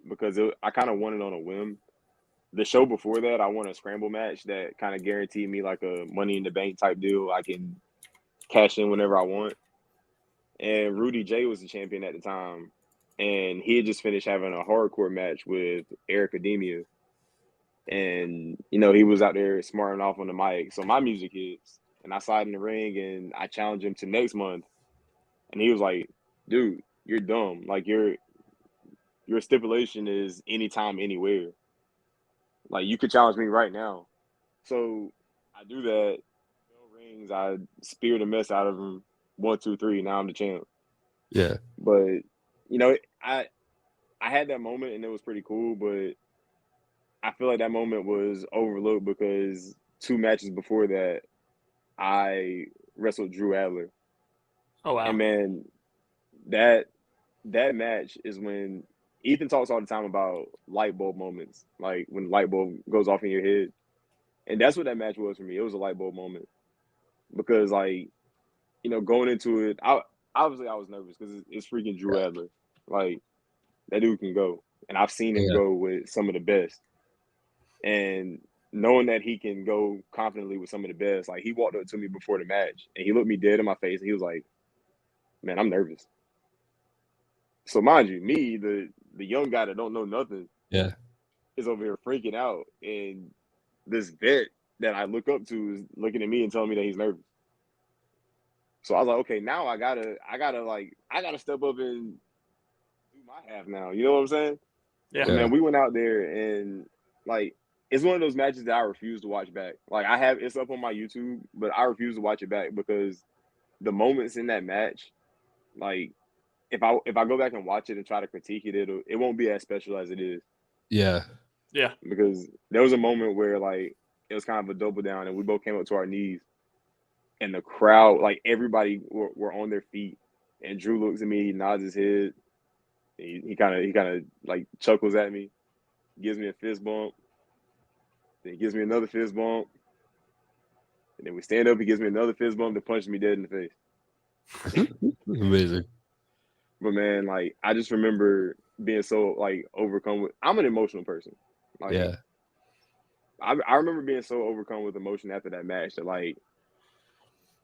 because I kind of won it on a whim. The show before that, I won a scramble match that kind of guaranteed me like a Money in the Bank type deal. I can cash in whenever I want. And Rudy J was the champion at the time, and he had just finished having a hardcore match with Eric Academia, and he was out there smarting off on the mic. So my music hits, and I slide in the ring, and I challenge him to next month, and he was like, "Dude, you're dumb. Like your stipulation is anytime, anywhere. Like you could challenge me right now." So I do that. Bell rings. I spear the mess out of him. 1, 2, 3. Now I'm the champ. Yeah. But I had that moment and it was pretty cool, but I feel like that moment was overlooked because 2 matches before that, I wrestled Drew Adler. Oh wow. And man, that match is when Ethan talks all the time about light bulb moments, like when light bulb goes off in your head. And that's what that match was for me. It was a light bulb moment because, like, going into it, obviously I was nervous because it's freaking Drew Adler. Like, that dude can go, and I've seen him go with some of the best. And knowing that he can go confidently with some of the best, like, he walked up to me before the match and he looked me dead in my face and he was like, "Man, I'm nervous." So mind you, me, the young guy that don't know nothing, is over here freaking out, and this vet that I look up to is looking at me and telling me that he's nervous. So I was like, okay, now I gotta step up and do my half now. You know what I'm saying? Yeah. But man, we went out there and, like, it's one of those matches that I refuse to watch back. Like, it's up on my YouTube, but I refuse to watch it back because the moments in that match, like, if I go back and watch it and try to critique it, it won't be as special as it is. Yeah. Yeah. Because there was a moment where, like, it was kind of a double down and we both came up to our knees and the crowd, like, everybody were on their feet, and Drew looks at me, he nods his head, he kind of like chuckles at me, gives me a fist bump, then he gives me another fist bump, and then we stand up, he gives me another fist bump to punch me dead in the face. Amazing. But man, like, I just remember being so, like, overcome with, I'm an emotional person. Like, Yeah. I remember being so overcome with emotion after that match that, like,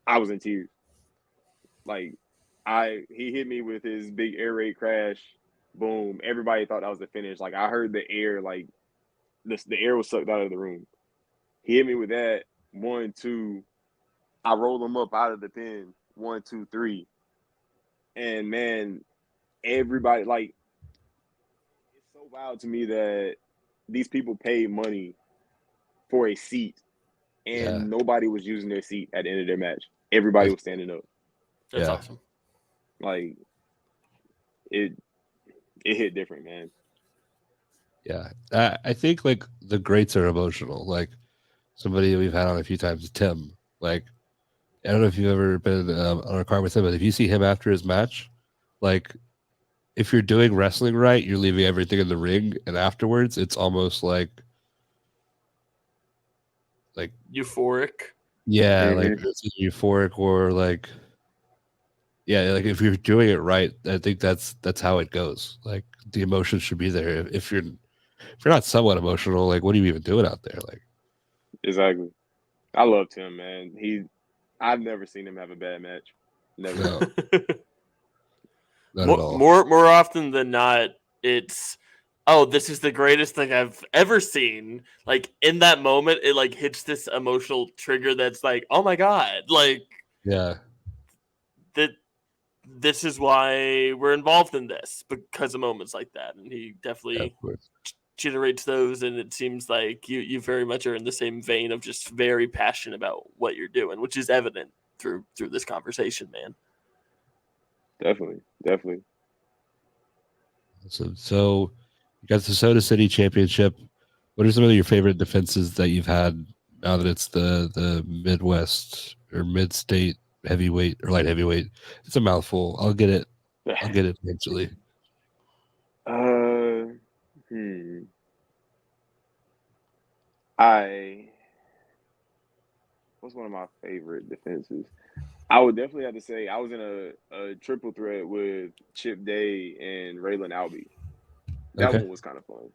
I was in tears. Like, he hit me with his big air raid crash, boom. Everybody thought that was the finish. Like, I heard the air, like, the air was sucked out of the room. He hit me with that 1, 2. I rolled him up out of the pin 1, 2, 3, and man, everybody, like, it's so wild to me that these people paid money for a seat, and nobody was using their seat at the end of their match. Everybody was standing up. That's awesome. Like, it hit different, man. Yeah. I think, like, the greats are emotional. Like, somebody we've had on a few times, Tim. Like, I don't know if you've ever been on a car with him, but if you see him after his match, like, if you're doing wrestling right, you're leaving everything in the ring, and afterwards, it's almost like euphoric. Yeah, like it's euphoric or like, yeah, like if you're doing it right, I think that's how it goes. Like the emotion should be there. If you're not somewhat emotional, like what are you even doing out there? Like, exactly. I love Tim, man. I've never seen him have a bad match. Never. No. Not at all. More often than not, it's, oh, this is the greatest thing I've ever seen. Like in that moment, it like hits this emotional trigger that's like, oh my god, like that. This is why we're involved in this, because of moments like that, and he definitely generates those. And it seems like you very much are in the same vein of just very passionate about what you're doing, which is evident through this conversation, man. Definitely. So you got the Soda City Championship. What are some of your favorite defenses that you've had now that it's the Midwest or Mid-State heavyweight or light heavyweight? It's a mouthful. I'll get it eventually. What's one of my favorite defenses? I would definitely have to say I was in a triple threat with Chip Day and Raylan Albee. That one was kind of fun.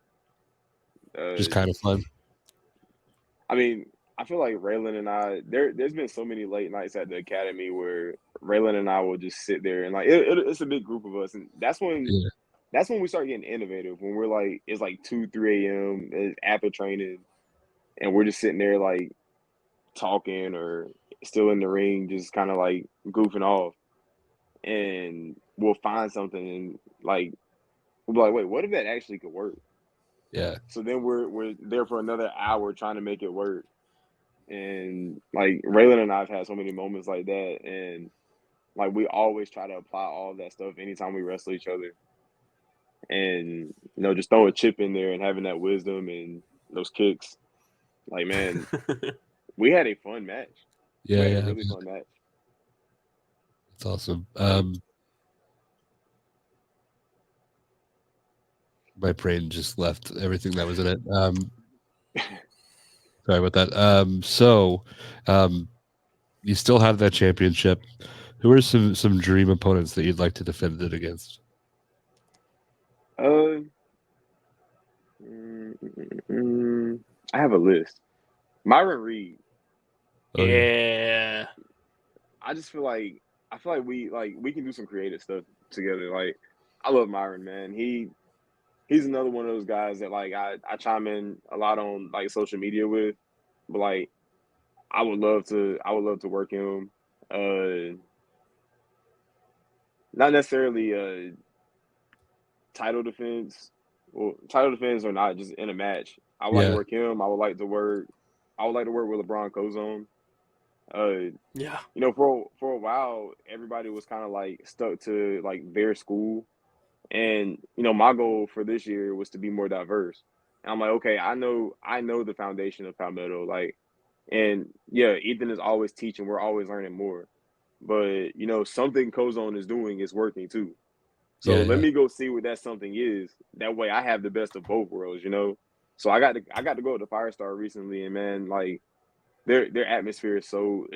Just kind of fun. I mean, I feel like Raylan and I, there's been so many late nights at the academy where Raylan and I will just sit there and like it's a big group of us, and that's when we start getting innovative. When we're like, it's like 2, 3 a.m. It's after training, and we're just sitting there like talking or still in the ring, just kind of like goofing off, and we'll find something and like we'll be like, wait, what if that actually could work? Yeah. So then we're there for another hour trying to make it work. And like Raylan and I've had so many moments like that, and like we always try to apply all of that stuff anytime we wrestle each other. And, just throw a chip in there and having that wisdom and those kicks. Like, man, we had a fun match. Yeah, We had yeah, a really fun match. it's awesome. My brain just left everything that was in it. Sorry about that. So, you still have that championship. Who are some dream opponents that you'd like to defend it against? I have a list. Myron Reed. Oh, yeah. I just feel like we can do some creative stuff together. Like, I love Myron, man. He's another one of those guys that like I chime in a lot on like social media with, but like I would love to work him. Not necessarily title defense or not, just in a match. I would like to yeah, work him. I would like to work with LeBron Cozone. Yeah. For a while, everybody was kind of like stuck to like their school, and my goal for this year was to be more diverse. And I'm like, okay, I know the foundation of Palmetto, like, and yeah, Ethan is always teaching. We're always learning more, but something Cozone is doing is working too. So let yeah. me go see what that something is. That way, I have the best of both worlds. So I got to go to Firestar recently, and man, like their atmosphere is so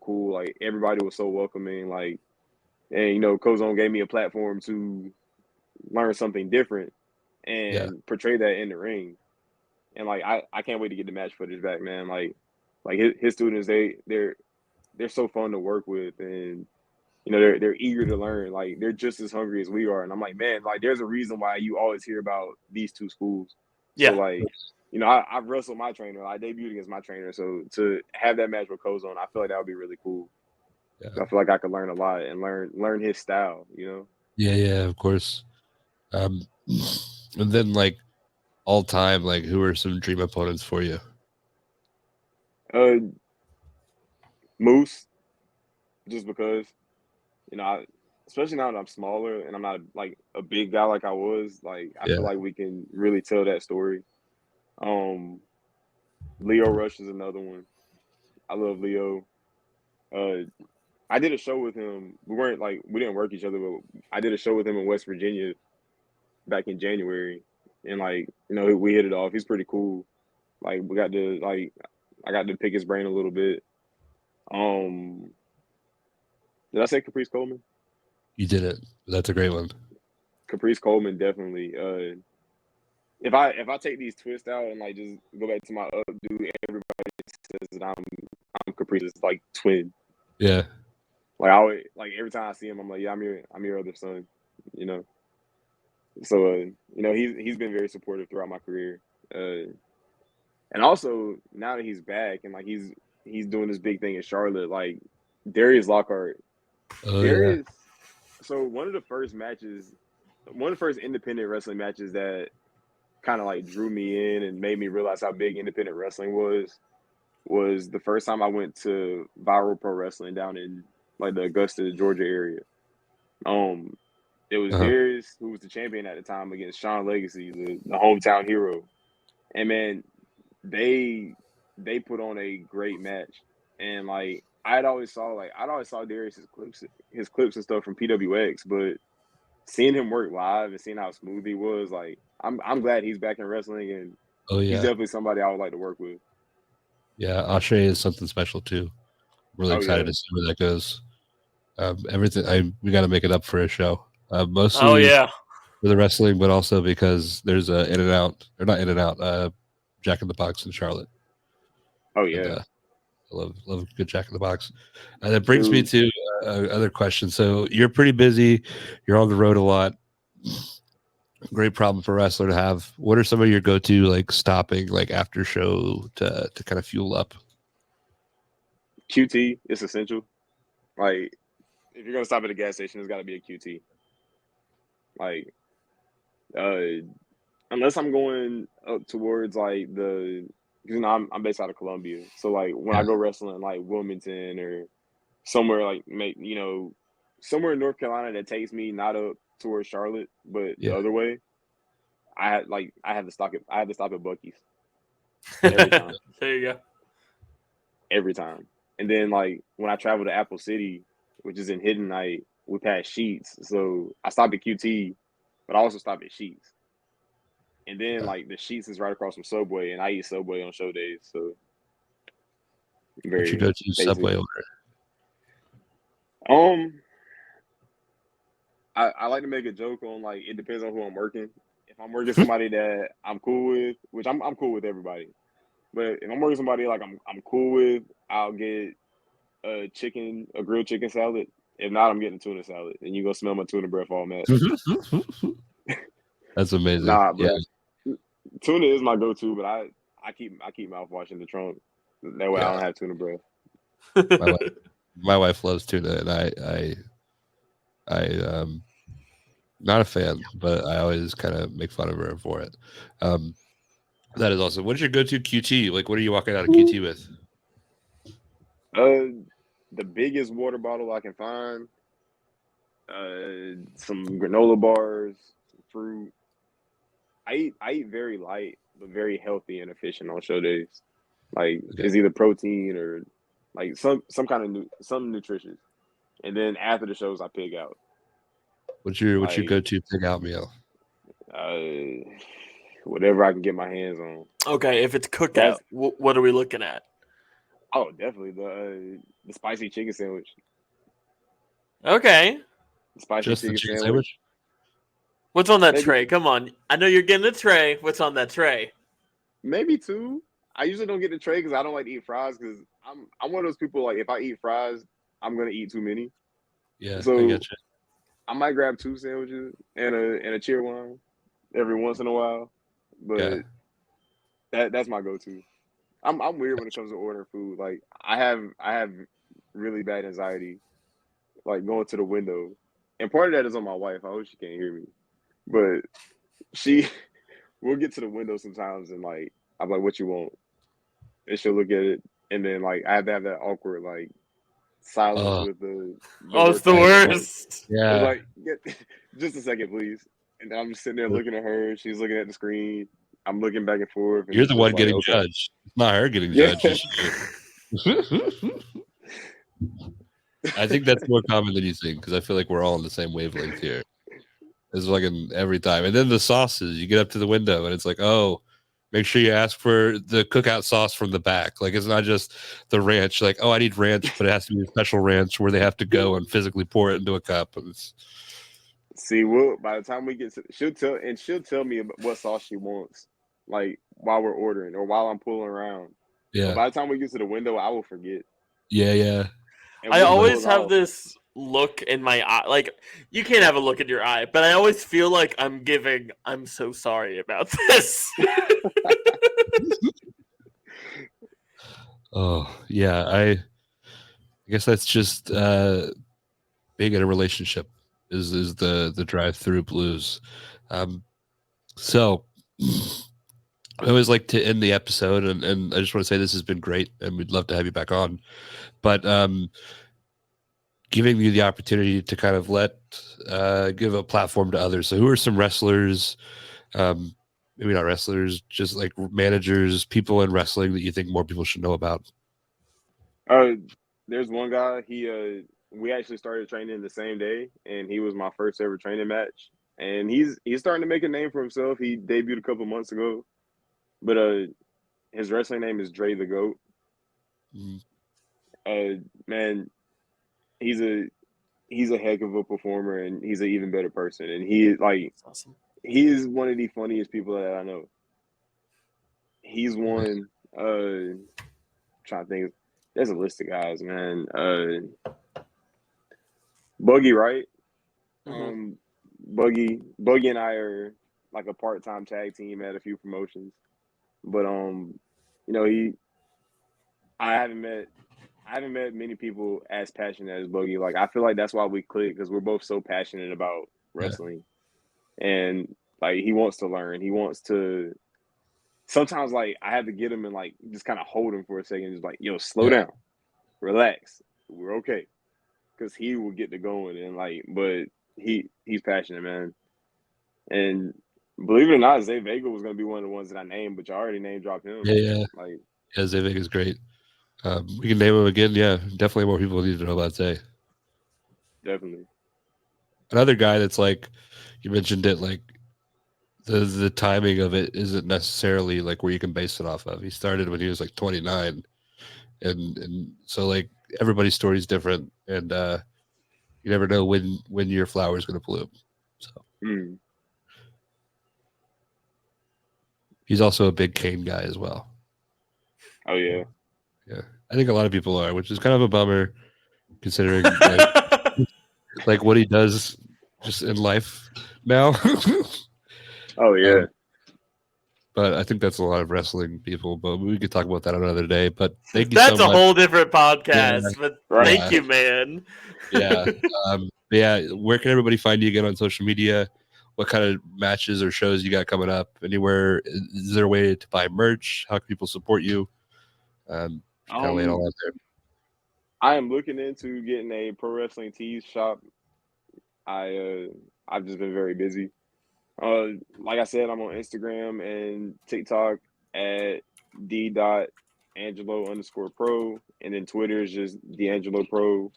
cool. Like everybody was so welcoming. Like, and Cozone gave me a platform to learn something different Yeah. and portray that in the ring. And like I can't wait to get the match footage back, man. Like his students, they're so fun to work with, and they're eager to learn. Like they're just as hungry as we are. And I'm like, man, like there's a reason why you always hear about these two schools. So Yeah. like, I've wrestled my trainer. I debuted against my trainer. So to have that match with Cozone, I feel like that would be really cool. Yeah. I feel like I could learn a lot and learn his style. Yeah, of course. And then like all time, like who are some dream opponents for you? Moose, just because, especially now that I'm smaller and I'm not like a big guy like I was, like I Yeah. feel like we can really tell that story. Leo Rush is another one. I love Leo. I did a show with him. We didn't work each other, but I did a show with him in West Virginia back in January, and like we hit it off. He's pretty cool. Like I got to pick his brain a little bit. Did I say Caprice Coleman? You did it. That's a great one. Caprice Coleman definitely. If I take these twists out and like just go back to my updo, everybody says that I'm Caprice's like twin. Yeah. Like I always, like every time I see him, I'm like, yeah, I'm your other son. You know. So he's been very supportive throughout my career. And also now that he's back and like he's doing this big thing in Charlotte, like Darius Lockhart. Oh yeah. So one of the first independent wrestling matches that kind of like drew me in and made me realize how big independent wrestling was the first time I went to Viral Pro Wrestling down in like the Augusta, Georgia area. It was Uh-huh. Darius who was the champion at the time against Sean Legacy, the hometown hero. And man, they put on a great match. And like I'd always saw Darius's clips and stuff from PWX, but seeing him work live and seeing how smooth he was, like I'm glad he's back in wrestling, and Oh he's yeah. definitely somebody I would like to work with. Yeah. Ashe is something special too. Really Oh excited yeah. to see where that goes. We got to make it up for a show. Oh Mostly yeah. for the wrestling, but also because there's a In and Out, or not In and Out, Jack in the Box in Charlotte. Oh And yeah. I love a good Jack in the Box. And that brings me Dude, to other question. So you're pretty busy. You're on the road a lot. Great problem for a wrestler to have. What are some of your go-to like stopping like after show to kind of fuel up? QT is essential. Like if you're gonna stop at a gas station, there's got to be a QT. Like unless I'm going up towards like I'm based out of Columbia, so like when Yeah. I go wrestling like Wilmington or somewhere like somewhere in North Carolina that takes me not up towards Charlotte, but Yeah. the other way, I had to stop at Buc-ee's every time. There you go. Every time. And then like when I travel to Apple City, which is in Hidden Night, we pass Sheets. So I stopped at QT, but I also stopped at Sheets. And then like the Sheets is right across from Subway, and I eat Subway on show days. So What's your very go-to basic. Subway order? I like to make a joke on like it depends on who I'm working. If I'm working somebody that I'm cool with, which I'm cool with everybody, but if I'm working somebody like I'm cool with, I'll get a grilled chicken salad. If not, I'm getting a tuna salad, and you go smell my tuna breath all match. That's amazing. Nah, but yeah. Tuna is my go-to, but I keep mouthwash in the trunk. That way I don't have tuna breath. My wife loves tuna, and I not a fan, but I always kind of make fun of her for it. That is awesome. What's your go-to QT? Like, what are you walking out of QT with? The biggest water bottle I can find. Some granola bars, some fruit. I eat very light, but very healthy and efficient on show days. Like it's either protein or like some kind of something nutritious. And then after the shows, I pig out. What's your go-to pig out meal? Whatever I can get my hands on. Okay, if it's cookout, what are we looking at? Oh, definitely the spicy chicken sandwich. Okay. Spicy chicken sandwich. What's on that tray? Come on. I know you're getting a tray. What's on that tray? Maybe 2. I usually don't get the tray because I don't like to eat fries because I'm one of those people like if I eat fries, I'm gonna eat too many. Yeah, so I get you. I might grab 2 sandwiches and a cheer wine every once in a while, but that's my go-to. I'm weird when it comes to ordering food. Like I have really bad anxiety, like going to the window, and part of that is on my wife. I hope she can't hear me, but we'll get to the window sometimes and like I'm like, "What you want?" And she'll look at it, and then like I have to have that awkward like silence with the it's the worst. Yeah, it's like just a second, please. And I'm just sitting there looking at her. She's looking at the screen. I'm looking back and forth. And you're the one getting judged. It's not her getting judged. I think that's more common than you think because I feel like we're all on the same wavelength here. It's fucking every time. And then the sauces, you get up to the window and it's like, oh, make sure you ask for the cookout sauce from the back. Like it's not just the ranch. Like, oh, I need ranch, but it has to be a special ranch where they have to go and physically pour it into a cup. And see, by the time we get to, she'll tell me what sauce she wants, like while we're ordering or while I'm pulling around. Yeah. But by the time we get to the window, I will forget. Yeah. And I always have this look in my eye. Like, you can't have a look in your eye, but I always feel like I'm so sorry about this. Oh, yeah. I guess that's just being in a relationship is the drive-through blues. So I always like to end the episode, and I just want to say this has been great, and we'd love to have you back on. But giving you the opportunity to kind of give a platform to others. So who are some wrestlers, maybe not wrestlers, just like managers, people in wrestling that you think more people should know about? There's one guy, we actually started training the same day, and he was my first ever training match. And he's starting to make a name for himself. He debuted a couple months ago. But his wrestling name is Dre the Goat. Mm-hmm. Man, he's a heck of a performer, and he's an even better person. And he awesome. He is one of the funniest people that I know. He's one. Trying to think. There's a list of guys, man. Buggy, right? Mm-hmm. Buggy and I are like a part-time tag team at a few promotions. But I haven't met many people as passionate as Buggy. Like I feel like that's why we click because we're both so passionate about wrestling, and like he wants to learn. He wants to. Sometimes like I have to get him and like just kind of hold him for a second. Just like, yo, slow down, relax, we're okay. because he will get to going and but he's passionate, man. And believe it or not, Zay Vega was gonna be one of the ones that I named, but you already name dropped him. Yeah. Zay Vega's great. We can name him again. Yeah, definitely more people need to know about Zay. Definitely. Another guy that's like you mentioned it, like the timing of it isn't necessarily like where you can base it off of. He started when he was like 29, and so like everybody's story is different, and you never know when your flower is going to bloom. So he's also a big Kane guy as well. Oh yeah. I think a lot of people are, which is kind of a bummer considering like what he does just in life now. Oh yeah. But I think that's a lot of wrestling people. But we could talk about that another day. But thank you That's so much. a whole different podcast. But thank you, man. Yeah. Where can everybody find you again on social media? What kind of matches or shows you got coming up? Anywhere? Is there a way to buy merch? How can people support you? Kind of lay it all out there. I am looking into getting a pro wrestling tees shop. I've just been very busy. Like I said, I'm on Instagram and TikTok at d.angelo_pro, and then Twitter is just D'Angelo Pro.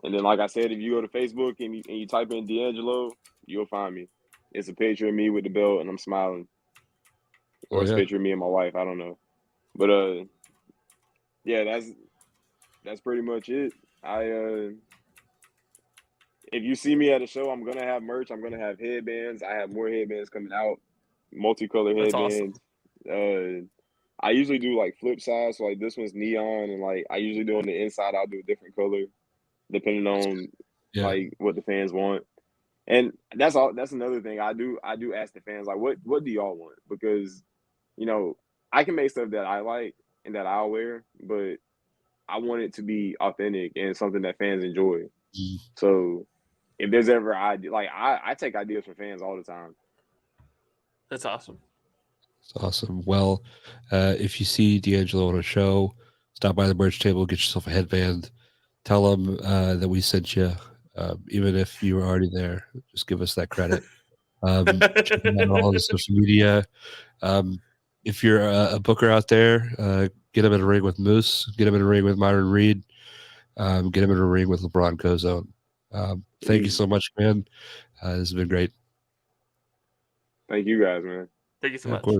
And then, like I said, if you go to Facebook and you type in D'Angelo, you'll find me. It's a picture of me with the belt and I'm smiling, or it's a picture of me and my wife. I don't know, but yeah, that's pretty much it. If you see me at a show, I'm gonna have merch. I'm gonna have headbands. I have more headbands coming out, multicolored headbands. Awesome. I usually do like flip sides, so like this one's neon, and like I usually do on the inside, I'll do a different color, depending on like what the fans want. And that's all. That's another thing I do. I do ask the fans like, what do y'all want? Because I can make stuff that I like and that I'll wear, but I want it to be authentic and something that fans enjoy. So if there's ever idea, like I take ideas from fans all the time. That's awesome. It's awesome. Well, if you see D'Angelo on a show, stop by the merch table, get yourself a headband. Tell them that we sent you, even if you were already there. Just give us that credit. Check out all the social media. If you're a booker out there, get him in a ring with Moose. Get him in a ring with Myron Reed. Get him in a ring with LeBron Cozone. Thank you so much, man. This has been great. Thank you guys, man. Thank you so much. Of course.